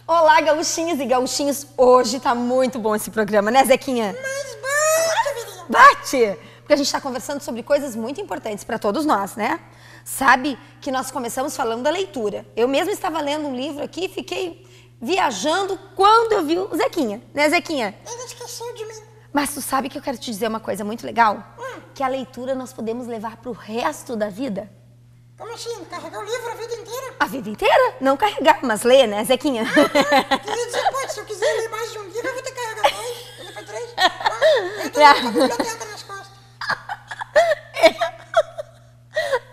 Olá, gauchinhas e gauchinhos. Hoje tá muito bom esse programa, né, Zequinha? Mas bate, Virinha. Bate! Porque a gente tá conversando sobre coisas muito importantes para todos nós, né? Sabe que nós começamos falando da leitura. Eu mesma estava lendo um livro aqui e fiquei viajando quando eu vi o Zequinha, né, Zequinha? Ele esqueceu de mim. Mas tu sabe que eu quero te dizer uma coisa muito legal? Que a leitura nós podemos levar pro resto da vida. Como assim? Carregar o livro a vida inteira? A vida inteira? Não carregar, mas ler, né, Zequinha? Queria dizer, pode, se eu quiser ler mais de um livro, eu vou ter que carregar dois, ele foi três. Eu tô com a biblioteca nas costas.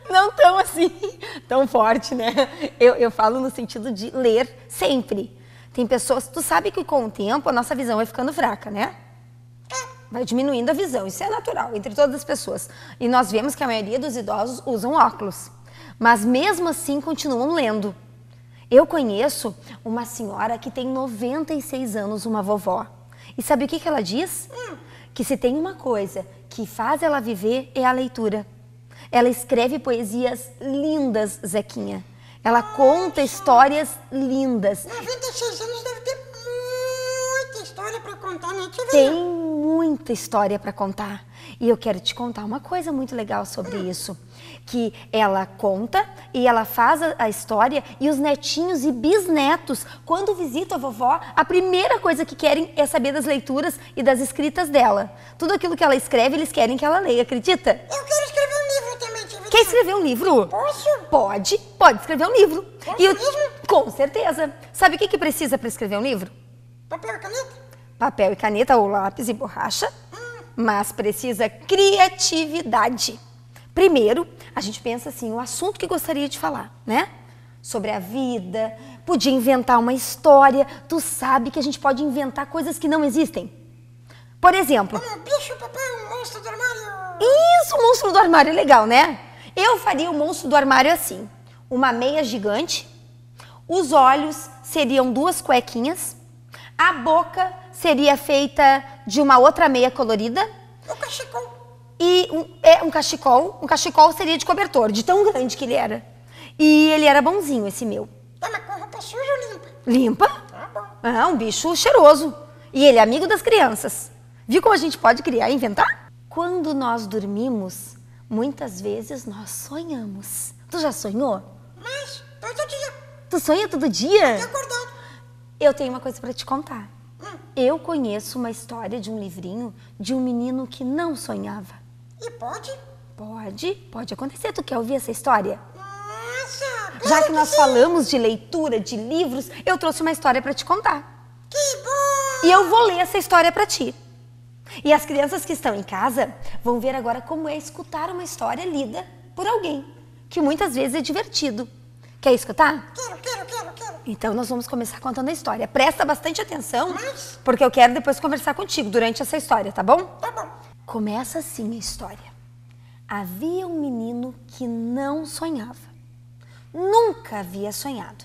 Não tão assim, tão forte, né? Eu falo no sentido de ler sempre. Tem pessoas, tu sabe que com o tempo a nossa visão vai ficando fraca, né? Vai diminuindo a visão, isso é natural entre todas as pessoas. E nós vemos que a maioria dos idosos usam óculos, mas mesmo assim continuam lendo. Eu conheço uma senhora que tem 96 anos, uma vovó. E sabe o que ela diz? Que se tem uma coisa que faz ela viver é a leitura. Ela escreve poesias lindas, Zequinha. Ela conta histórias lindas. 96 anos deve ter muita história pra contar, né, tia Tem Virinha? muita história para contar. E eu quero te contar uma coisa muito legal sobre isso. Que ela conta e ela faz a história e os netinhos e bisnetos, quando visitam a vovó, a primeira coisa que querem é saber das leituras e das escritas dela. Tudo aquilo que ela escreve, eles querem que ela leia, acredita? Eu quero escrever um livro também, tia Virinha. Quer escrever um livro? Posso? Pode escrever um livro. Posso E mesmo? com certeza. Sabe o que precisa para escrever um livro? Papel e caneta? Papel e caneta ou lápis e borracha, mas precisa criatividade. Primeiro, a gente pensa assim, o assunto que gostaria de falar, né? Sobre a vida, podia inventar uma história. Tu sabe que a gente pode inventar coisas que não existem. Por exemplo... Como um bicho, papel, um monstro do armário. Isso, o monstro do armário é legal, né? Eu faria o monstro do armário assim. Uma meia gigante, os olhos seriam duas cuequinhas, a boca seria feita de uma outra meia colorida. O cachecol. E um cachecol seria de cobertor, de tão grande que ele era. E ele era bonzinho, esse meu. Tá, mas com roupa suja ou limpa? Limpa? Tá bom. Ah, um bicho cheiroso. E ele é amigo das crianças. Viu como a gente pode criar e inventar? Quando nós dormimos, muitas vezes nós sonhamos. Tu já sonhou? Mas, todo dia, Tu sonha todo dia? tô acordado. Eu tenho uma coisa para te contar. Eu conheço uma história de um livrinho de um menino que não sonhava. E pode? Pode acontecer. Tu quer ouvir essa história? Nossa, Já claro que nós sim. falamos de leitura, de livros, eu trouxe uma história para te contar. Que bom! E eu vou ler essa história para ti. E as crianças que estão em casa vão ver agora como é escutar uma história lida por alguém, que muitas vezes é divertido. Quer escutar? Quero. Então nós vamos começar contando a história. Presta bastante atenção, Mas? porque eu quero depois conversar contigo durante essa história, tá bom? Tá bom. Começa assim a história. Havia um menino que não sonhava. Nunca havia sonhado.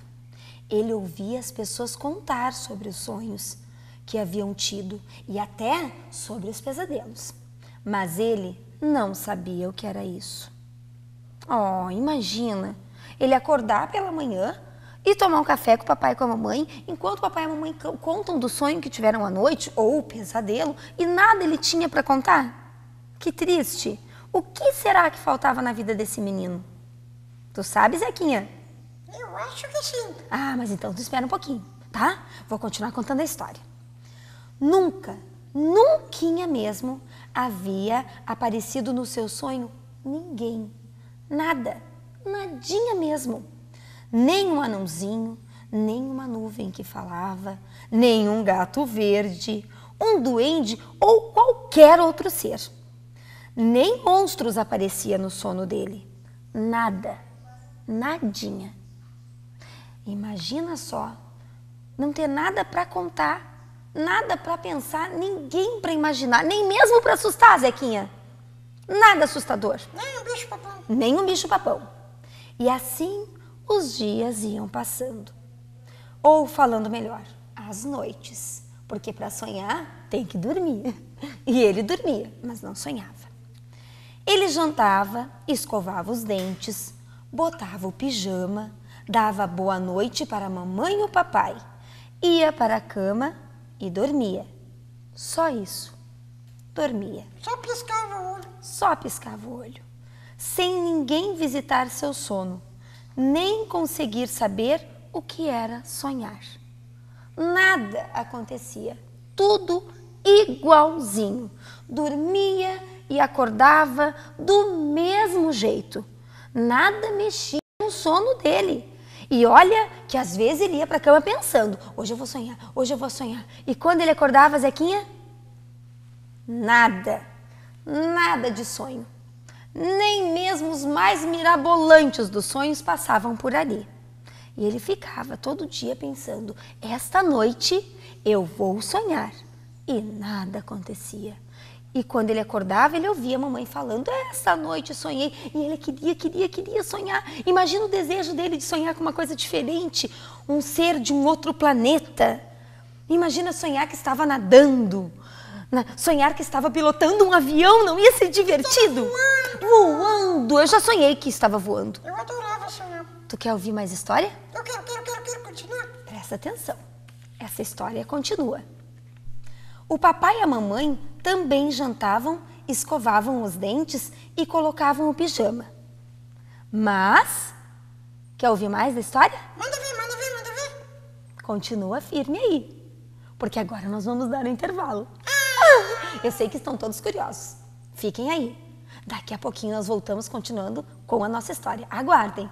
Ele ouvia as pessoas contar sobre os sonhos que haviam tido e até sobre os pesadelos. Mas ele não sabia o que era isso. Oh, imagina ele acordar pela manhã e tomar um café com o papai e com a mamãe, enquanto o papai e a mamãe contam do sonho que tiveram à noite ou o pesadelo e nada ele tinha para contar. Que triste. O que será que faltava na vida desse menino? Tu sabe, Zequinha? Eu acho que sim. Ah, mas então tu espera um pouquinho, tá? Vou continuar contando a história. Nunca mesmo havia aparecido no seu sonho ninguém. Nadinha mesmo. Nem um anãozinho, nem uma nuvem que falava, nem um gato verde, um duende ou qualquer outro ser. Nem monstros aparecia no sono dele. Nadinha. Imagina só, não ter nada para contar, nada para pensar, ninguém para imaginar, nem mesmo para assustar, Zequinha. Nada assustador. Nem um bicho-papão. Nem um bicho-papão. E assim os dias iam passando. Ou, falando melhor, às noites, porque para sonhar tem que dormir. E ele dormia, mas não sonhava. Ele jantava, escovava os dentes, botava o pijama, dava boa noite para a mamãe e o papai, ia para a cama e dormia. Só isso. Dormia. Só piscava o olho. Só piscava o olho. Sem ninguém visitar seu sono, nem conseguir saber o que era sonhar. Nada acontecia. Tudo igualzinho. Dormia e acordava do mesmo jeito. Nada mexia no sono dele. E olha que às vezes ele ia para a cama pensando, hoje eu vou sonhar, hoje eu vou sonhar. E quando ele acordava, Zequinha, nada de sonho. Nem mesmo os mais mirabolantes dos sonhos passavam por ali. E ele ficava todo dia pensando, esta noite eu vou sonhar. E nada acontecia. E quando ele acordava, ele ouvia a mamãe falando, esta noite sonhei. E ele queria sonhar. Imagina o desejo dele de sonhar com uma coisa diferente, um ser de um outro planeta. Imagina sonhar que estava nadando, sonhar que estava pilotando um avião, não ia ser divertido? Voando! Eu já sonhei que estava voando. Eu adorava sonhar. Tu quer ouvir mais história? Eu quero continuar. Presta atenção. Essa história continua. O papai e a mamãe também jantavam, escovavam os dentes e colocavam o pijama. Mas, quer ouvir mais da história? Manda ver. Continua firme aí, porque agora nós vamos dar um intervalo. Eu sei que estão todos curiosos. Fiquem aí. Daqui a pouquinho nós voltamos continuando com a nossa história. Aguardem.